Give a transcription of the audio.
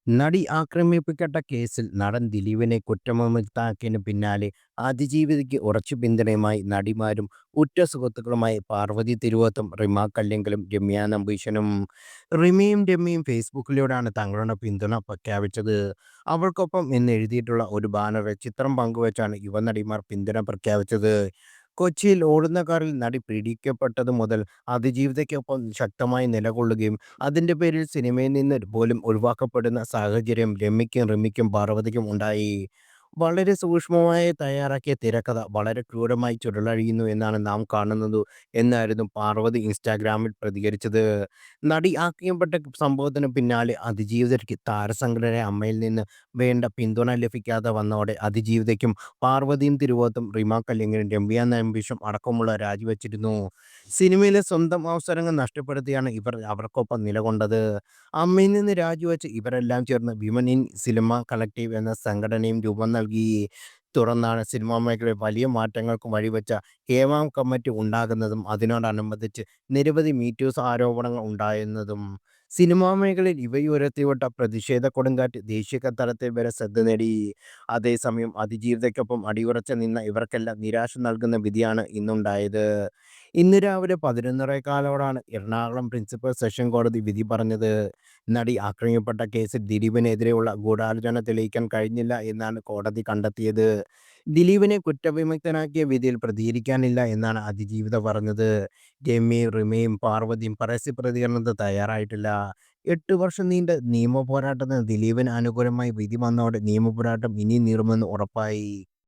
നടി ആക്രമിക്കപ്പെട്ട കേസിൽ നടൻ ദിലീപിനെ കുറ്റവിമുക്തനാക്കിയതിന് പിന്നാലെ അതിജീവിതയ്ക്ക് ഉറച്ച പിന്തുണയുമായി നടിമാരും ഉറ്റ സുഹൃത്തുക്കളുമായ പാർവതി തിരുവോത്തും, റിമ കല്ലിങ്കലും, രമ്യ നമ്പീശനും. റിമയും രമ്യയും ഫേസ്ബുക്കിലൂടെയാണ് തങ്ങളുടെ പിന്തുണ പ്രഖ്യാപിച്ചത്. അവൾക്കൊപ്പം എന്ന് എഴുതിയിട്ടുള്ള ഒരു ബാനറിൽ ചിത്രം പങ്കുവച്ചാണ് യുവനടിമാർ പിന്തുണ പ്രഖ്യാപിച്ചത്. കൊച്ചിയിൽ ഓടുന്ന കാറിൽ നടി പിടിക്കപ്പെട്ടതു മുതൽ അതിജീവിതയ്ക്കൊപ്പം ശക്തമായി നിലകൊള്ളുകയും അതിന്റെ പേരിൽ സിനിമയിൽ നിന്ന് പോലും ഒഴിവാക്കപ്പെടുന്ന സാഹചര്യം രമ്യയ്ക്കും റിമിക്കും പാർവതിക്കും ഉണ്ടായി. വളരെ സൂക്ഷ്മമായി തയ്യാറാക്കിയ തിരക്കഥ വളരെ ക്രൂരമായി ചുരുളഴിയുന്നു എന്നാണ് നാം കാണുന്നത് എന്നായിരുന്നു പാർവതി ഇൻസ്റ്റാഗ്രാമിൽ പ്രതികരിച്ചത്. നടി ആക്രമിക്കപ്പെട്ട സംഭവത്തിന് പിന്നാലെ അതിജീവിതയ്ക്ക് താരസംഘടനയായ അമ്മയിൽ നിന്ന് വേണ്ട പിന്തുണ ലഭിക്കാതെ വന്നതോടെ അതിജീവിതയ്ക്കും പാർവതിയും തിരുവോത്തും, റിമ കല്ലിങ്കലും, രമ്യ നമ്പീശും അടക്കമുള്ള രാജിവെച്ചിരുന്നു. സിനിമയിലെ സ്വന്തം അവസരങ്ങൾ നഷ്ടപ്പെടുത്തിയാണ് ഇവർ അവർക്കൊപ്പം നിലകൊണ്ടത്. അമ്മയിൽ നിന്ന് രാജിവെച്ച് ഇവരെല്ലാം ചേർന്ന് വിമൻ ഇൻ സിനിമ കളക്ടീവ് എന്ന സംഘടനയും രൂപം നൽകി. തുടർന്നാണ് സിനിമാ മേഖലയിൽ വലിയ മാറ്റങ്ങൾക്ക് വഴിവെച്ച ഹേമാം കമ്മിറ്റി ഉണ്ടാകുന്നതും അതിനോടനുബന്ധിച്ച് നിരവധി മീറ്റൂസ് ആരോപണങ്ങൾ ഉണ്ടായിരുന്നതും. സിനിമാ മേഖലയിൽ ഇവയുയർത്തിവിട്ട പ്രതിഷേധ കൊടുങ്കാറ്റ് ദേശീയ തലത്തിൽ വരെ ശ്രദ്ധ നേടി. അതേസമയം അതിജീവിതയ്ക്കൊപ്പം അടിയുറച്ച് നിന്ന ഇവർക്കെല്ലാം നിരാശ നൽകുന്ന വിധിയാണ് ഇന്നുണ്ടായത്. ഇന്ന് രാവിലെ 11:15 എറണാകുളം പ്രിൻസിപ്പൽ സെഷൻ കോടതി വിധി പറഞ്ഞത്. നടി ആക്രമിക്കപ്പെട്ട കേസിൽ ദിലീപിനെതിരെയുള്ള ഗൂഢാലോചന തെളിയിക്കാൻ കഴിഞ്ഞില്ല എന്നാണ് കോടതി കണ്ടെത്തിയത്. ദിലീപിനെ കുറ്റവിമുക്തനാക്കിയ വിധിയിൽ പ്രതികരിക്കാനില്ല എന്നാണ് അതിജീവിത പറഞ്ഞത്. രമ്യയും റിമയും പാർവതിയും പരസ്യ പ്രതികരണത്തിന് തയ്യാറായിട്ടില്ല. 8 വർഷം നീണ്ട നിയമ പോരാട്ടത്തിന് ദിലീപിന് അനുകൂലമായി വിധി വന്നതോടെ നിയമപോരാട്ടം ഇനിയും നീളുമെന്ന് ഉറപ്പായി.